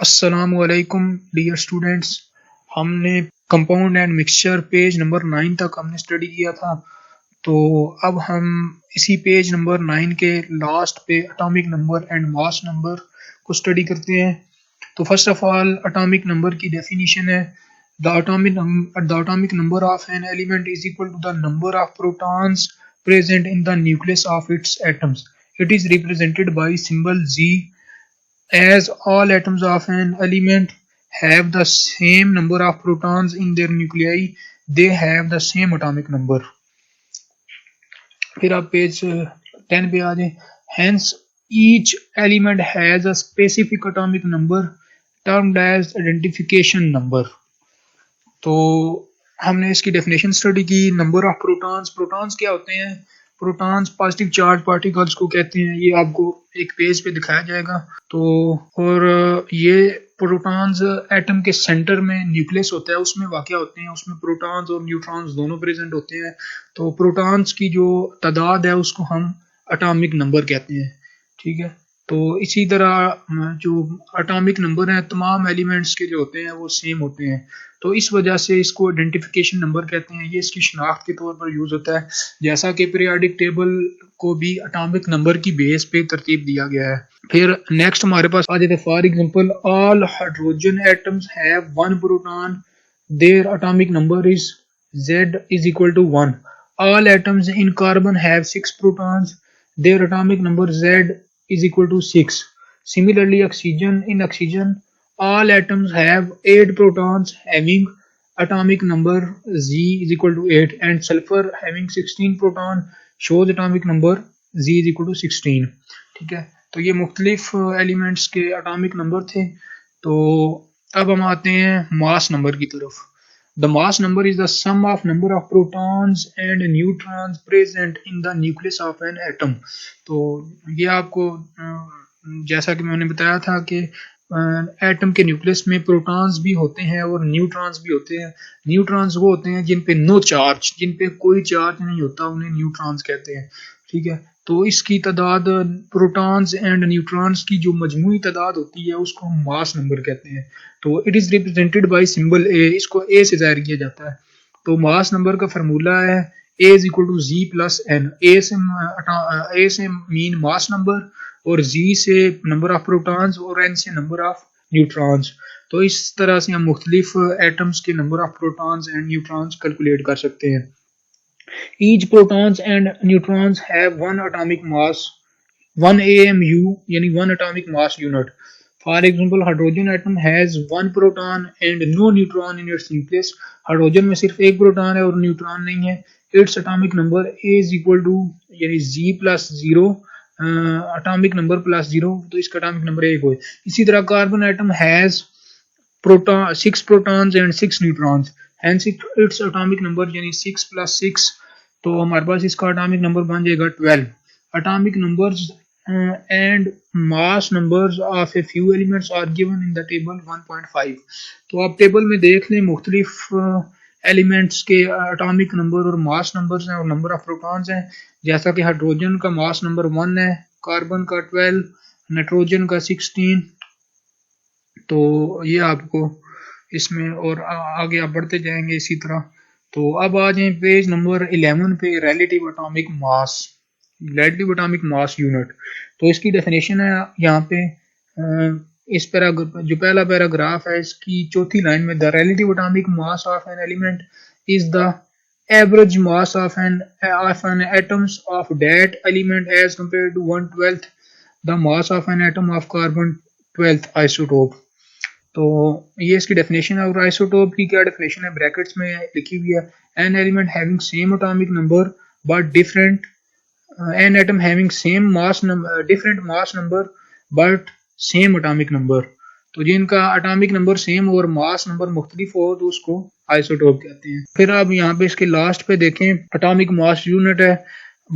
अस्सलामुअलैकुम dear students. हमने compound and mixture page number 9 तक हमने स्टडी किया था। तो अब हम इसी पेज नंबर 9 के लास्ट पे atomic number and mass number को स्टडी करते हैं। तो first of all atomic number की डेफिनेशन है the atomic number of an element is equal to the number of protons present in the nucleus of its atoms. It is represented by symbol Z. As all atoms of an element have the same number of protons in their nuclei, they have the same atomic number. फिर आप page 10 पे आ जाए। Hence, each element has a specific atomic number termed as identification number. तो हमने इसकी definition study की। Number of protons, protons क्या होते हैं? प्रोटॉन्स पॉजिटिव चार्ज पार्टिकल्स को कहते हैं। ये आपको एक पेज पे दिखाया जाएगा। तो और ये प्रोटॉन्स एटम के सेंटर में न्यूक्लियस होता है, उसमें वाक़या होते हैं। उसमें प्रोटॉन्स और न्यूट्रॉन्स दोनों प्रेजेंट होते हैं। तो प्रोटॉन्स की जो तादाद है उसको हम एटॉमिक नंबर कहते हैं। ठीक है। तो इसी तरह जो एटॉमिक नंबर हैं तमाम एलिमेंट्स के जो होते हैं वो सेम होते हैं। तो इस वजह से इसको आइडेंटिफिकेशन नंबर कहते हैं। ये इसकी शनाख्त के तौर पर यूज़ होता है। जैसा कि पीरियोडिक टेबल को भी एटॉमिक नंबर की बेस पे तरतीब दिया गया है। फिर नेक्स्ट हमारे पास आ जाते हैं। For example, all hydrogen atoms have one proton, their atomic number is Z is equal to 1. All atoms in carbon have 6 protons. Their atomic number Z is equal to 6. Similarly, in oxygen, all atoms have 8 protons having atomic number Z is equal to 8, and sulfur having 16 proton shows atomic number Z is equal to 16. ठीक है। तो ये मुख्तलिफ elements के atomic number थे। तो अब हम आते हैं मास नंबर की तरफ। The mass number is the sum of number of protons and neutrons present in the nucleus of an atom. तो ये आपको जैसा कि मैंने बताया था कि एटम के न्यूक्लियस में प्रोटॉन्स भी होते हैं और न्यूट्रॉन्स भी होते हैं। न्यूट्रॉन्स वो होते हैं जिन पे नो चार्ज, जिन पे कोई चार्ज नहीं होता, उन्हें न्यूट्रॉन्स कहते हैं। ठीक है। तो इसकी तादाद, प्रोटॉन्स एंड न्यूट्रॉन्स की जो मजमूई तादाद होती है उसको हम मास नंबर कहते हैं। तो it is represented by symbol A. इसको ए से जाहिर किया जाता है। तो मास नंबर का फार्मूला है A is equal to Z plus N. A से मीन मास नंबर और जी से नंबर ऑफ प्रोटॉन्स और एन से नंबर ऑफ न्यूट्रॉन्स। तो इस तरह से हम मुख्तलिफ एटम्स के number of protons and neutrons calculate कर सकते हैं। Each protons and neutrons have one atomic mass, 1 AMU, यानी 1 atomic mass unit. For example, hydrogen atom has 1 proton and no neutron in its nucleus. Hydrogen में सिर्फ एक proton है और neutron नहीं है। Its atomic number is equal to यानी Z plus 0, atomic number plus 0, तो इसका atomic number 1 हो। इसी तरह carbon atom has 6 protons and 6 neutrons. Hence its atomic number यानी 6 plus 6, तो हमारे पास इसका एटॉमिक नंबर बन जाएगा 12। Atomic numbers and mass numbers of a few elements are given in the table 1.5। तो आप टेबल में देख लें, मुख्तलिफ एलिमेंट्स के एटॉमिक नंबर और मास नंबर्स हैं और नंबर ऑफ प्रोटॉन्स हैं। जैसा कि हाइड्रोजन का मास नंबर 1 है, कार्बन का 12, नाइट्रोजन का 16। तो ये आपको इसमें और आगे आप बढ़ते जाएंगे इसी तरह। तो अब आ जाए पेज नंबर 11 पे, रिलेटिव एटॉमिक मास, रिलेटिव एटॉमिक मास यूनिट। तो इसकी डेफिनेशन है यहाँ पे इस पैराग्राफ, जो पहला पैराग्राफ है इसकी चौथी लाइन में, the relative atomic mass of an element is the average mass of an atoms of that element as compared to 1/12 the mass of an atom of carbon 12th isotope. तो ये इसकी definition है। और isotope की क्या definition है brackets में लिखी हुई है। An element having same atomic number but different, an atom having same mass number, different mass number but same atomic number. तो जिनका एटॉमिक नंबर सेम और मास नंबर मुख्तलिफ हो तो उसको आइसोटोप कहते हैं। फिर अब यहाँ पे इसके लास्ट पे देखें, एटॉमिक मास यूनिट है।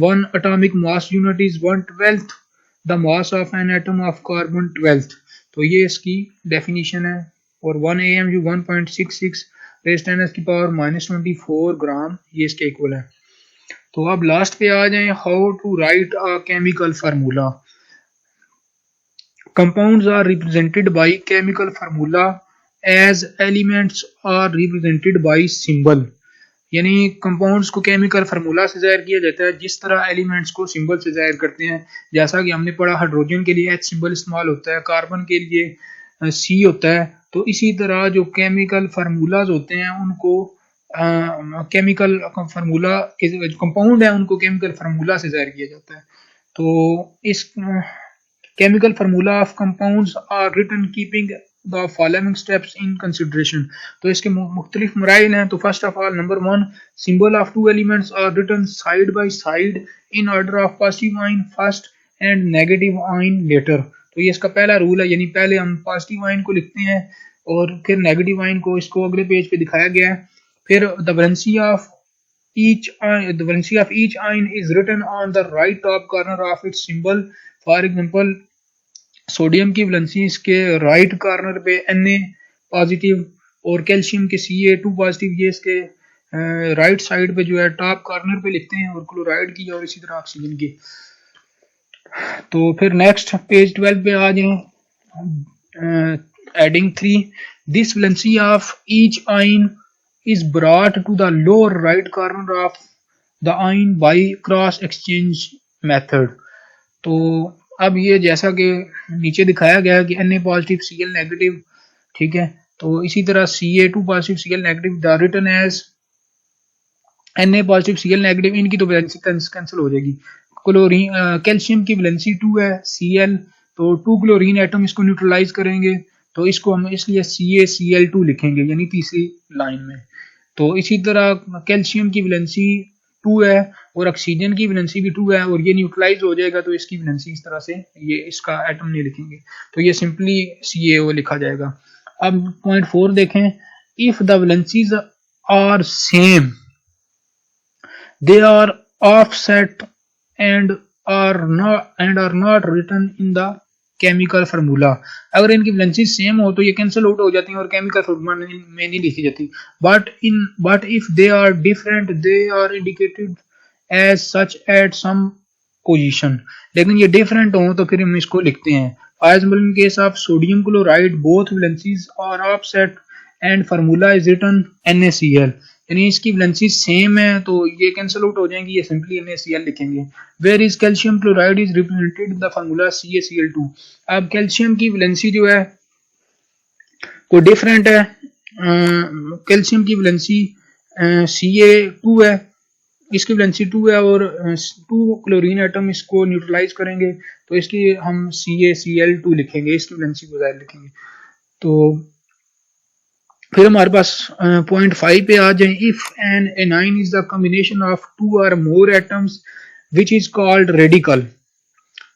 1 atomic mass unit is 1/12 the mass of an atom of carbon 12th। तो ये इसकी डेफिनेशन है। और 1 AMU 1.66 रेज़ 10⁻⁻24 ग्राम, ये इसके इक्वल है। तो अब लास्ट पे आ जाएं, how to write a chemical formula. Compounds are represented by chemical formula as elements are represented by symbol. यानी कंपाउंड्स को केमिकल फार्मूला से जाहिर किया जाता है जिस तरह एलिमेंट्स को सिंबल से जाहिर करते हैं। जैसा कि हमने पढ़ा हाइड्रोजन के लिए H सिंबल इस्तेमाल होता है, कार्बन के लिए C होता है। तो इसी तरह जो केमिकल फार्मूलाज होते हैं उनको केमिकल फार्मूला के जो कंपाउंड है उनको केमिकल फार्मूला से जाहिर किया जाता है। तो इस chemical formula of compounds are written keeping the following steps in consideration. तो इसके मुख्तलिफ मराइल हैं। तो first of all number 1, symbol of two elements are written side by side in order of positive ion first and negative ion later. तो ये इसका पहला रूल है, यानी पहले हम पॉजिटिव आयन को लिखते हैं और फिर नेगेटिव आयन को, इसको अगले पेज पे दिखाया गया है। फिर the valency of each ion is written on the right top corner of its symbol. For example sodium की वैलेंसी इसके राइट कॉर्नर पे Na पॉजिटिव और कैल्शियम के Ca2 पॉजिटिव, ये इसके राइट साइड पे जो है टॉप कॉर्नर पे लिखते हैं, और क्लोराइड की और इसी तरह ऑक्सीजन की। तो फिर नेक्स्ट पेज 12 पे आ जाए। Adding 3, this valency of each ion is brought to the lower right corner of the ion by cross exchange method. तो अब ये जैसा कि नीचे दिखाया गया है कि Na पॉजिटिव Cl नेगेटिव, ठीक है। तो इसी तरह Ca2 positive Cl negative the written as Na positive Cl negative, इनकी तो वैलेंसी कैंसिल हो जाएगी। क्लोरीन कैल्शियम की वैलेंसी 2 है Cl, तो 2 क्लोरीन एटम इसको न्यूट्रलाइज करेंगे, तो इसको हम इसलिए CaCl2 लिखेंगे, यानी तीसरी लाइन में। तो इसी तरह कैल्शियम की वैलेंसी 2 है और ऑक्सीजन की वैलेंसी भी 2 है, और ये न्यूट्रलाइज हो जाएगा तो इसकी वैलेंसी इस तरह से, ये इसका एटम नहीं लिखेंगे, तो ये सिंपली CaO लिखा जाएगा। अब पॉइंट 4 देखें, if the valencies are same they are offset and are not written in the chemical formula. अगर इनकी वैलेंसी सेम हो तो ये कैंसिल आउट हो जाती हैं और केमिकल फार्मूला में नहीं लिखी जाती। But if they are different they are indicated as such at some position. लेकिन ये डिफरेंट हो तो फिर हम इसको लिखते हैं। For example in case of sodium chloride both valencies are offset and formula is written NaCl, यानी इसकी वैलेंसी सेम है तो ये कैंसिल आउट हो जाएंगी, ये सिंपली NaCl लिखेंगे। Where is calcium chloride is represented the formula CaCl2। अब कैल्शियम की वैलेंसी जो है वो डिफरेंट है, कैल्शियम की वैलेंसी Ca2 है, इसकी वैलेंसी 2 है और 2 क्लोरीन एटम इसको न्यूट्रलाइज करेंगे तो इसकी हम CaCl2 लिखेंगे, इसकी वैलेंसी को ज़ाहिर लिखेंगे। तो फिर हमारे पास पॉइंट 5 पे आ जाए। If an anion is the combination of 2 और more atoms which is called radical,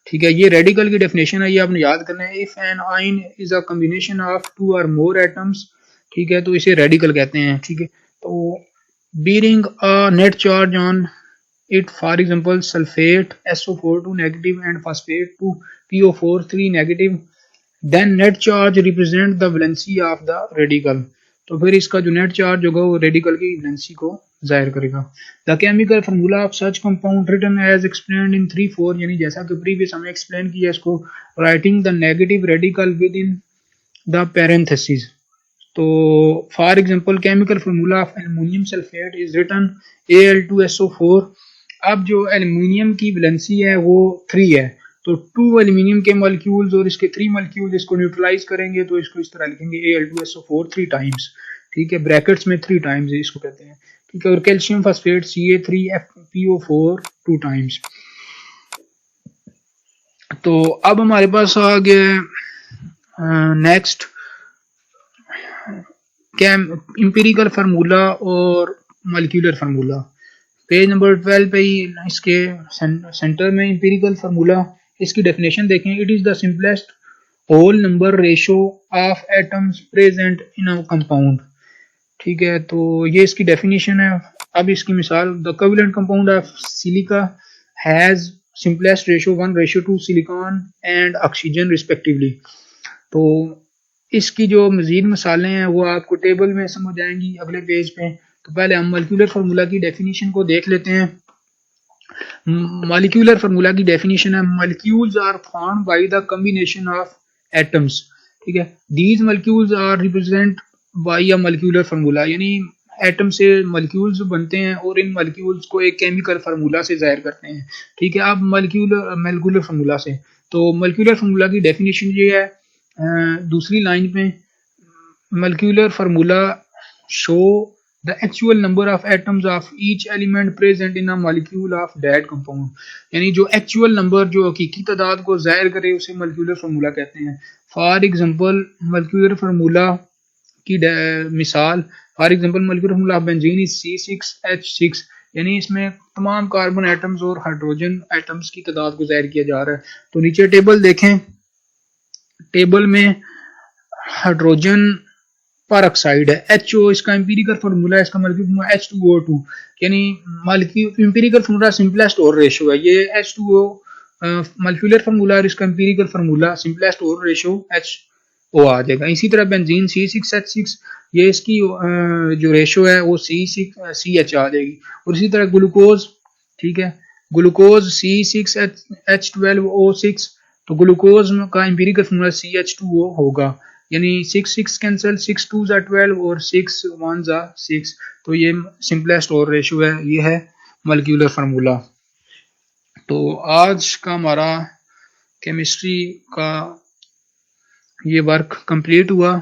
ठीक है, ये रेडिकल की डेफिनेशन है, ये आपने याद करना है। इफ एन आइन इज अ कॉम्बिनेशन ऑफ 2 और मोर एटम्स, ठीक है, तो इसे रेडिकल कहते हैं, ठीक है। तो bearing a net charge on it, for example sulfate SO4 2 negative and phosphate 2 PO4 3 negative, then net charge represent the valency of the radical। तो फिर इसका जो नेट चार्ज होगा वो रेडिकल की वैलेंसी को जाहिर करेगा। The chemical formula of such compound written as explained in 3-4, यानी जैसा कि प्रीवियस हमें एक्सप्लेन किया इसको, writing the negative radical within the parenthesis. तो for example chemical formula of aluminium sulphate is written Al2SO4। अब जो एल्युमिनियम की वैलेंसी है वो 3 है, तो 2 एल्युमिनियम के मॉलिक्यूल्स और इसके 3 मॉलिक्यूल्स इसको न्यूट्रलाइज करेंगे तो इसको इस तरह लिखेंगे Al2SO4 3 टाइम्स, ठीक है, ब्रैकेट्स में 3 टाइम्स इसको कहते हैं, ठीक है। और कैल्शियम फॉस्फेट Ca3PO4 2 टाइम्स। तो अब हमारे पास आ गया नेक्स्ट इंपेरिकल फार्मूला और मॉलिक्यूलर फार्मूला। पेज नंबर 12 पे ही इसके सेंटर में इंपेरिकल फार्मूला, इसकी डेफिनेशन देखें। It is the simplest whole number ratio of atoms present in a compound, ठीक है, तो ये इसकी डेफिनेशन है। अब इसकी मिसाल, the covalent compound of silica has simplest ratio 1:2 silicon and oxygen respectively. तो इसकी जो मजीद मिसालें हैं वो आपको टेबल में समझ आएंगी अगले पेज पे। तो पहले हम मॉलिक्यूलर फार्मूला की डेफिनेशन को देख लेते हैं। मॉलिक्यूलर फार्मूला की डेफिनेशन है, molecules are formed by the combination of atoms, ठीक है। These molecules are represent by a molecular formula, यानी एटम से मॉलिक्यूल्स बनते हैं और इन मॉलिक्यूल्स को एक केमिकल फार्मूला से जाहिर करते हैं, ठीक है। अब मॉलिक्यूलर फार्मूला से, तो मॉलिक्यूलर फार्मूला की डेफिनेशन ये है, दूसरी लाइन पे, molecular formula show the actual number of atoms of each element present in a molecule of that compound, यानी जो एक्चुअल नंबर, जो हकीकी तादाद को जाहिर करे उसे मॉलिक्यूलर फार्मूला कहते हैं। फॉर एग्जांपल मॉलिक्यूलर फार्मूला की मिसाल, for example molecular formula of benzene is C6H6, यानी इसमें तमाम कार्बन एटम्स और हाइड्रोजन एटम्स की तादाद को जाहिर किया जा रहा है। तो नीचे टेबल देखें, टेबल में हाइड्रोजन पर ऑक्साइड है HO, इसका एम्पिरिकल फार्मूला है, इसका मॉलिक्यूलर H2O2, यानी एम्पिरिकल फार्मूला सिंपलेस्ट और रेशो है, ये H2O मॉलिक्यूलर फार्मूला और इसका एम्पिरिकल फार्मूला सिंपलेस्ट और रेशो HO आ जाएगा। इसी तरह बेंजीन C6H6, ये इसकी जो रेशो है वो CH आ जाएगी। और इसी तरह ग्लूकोज, ठीक है, ग्लूकोज C6H12O6, तो ग्लूकोज का एम्पिरिकल फार्मूला CH2O होगा, यानी 6 कैंसिल, 6 2s are 12 और 6 1s are 6, तो ये सिंपलेस्ट और रेशो है, ये है मॉलिक्यूलर फार्मूला। तो आज का हमारा केमिस्ट्री का ये वर्क कंप्लीट हुआ।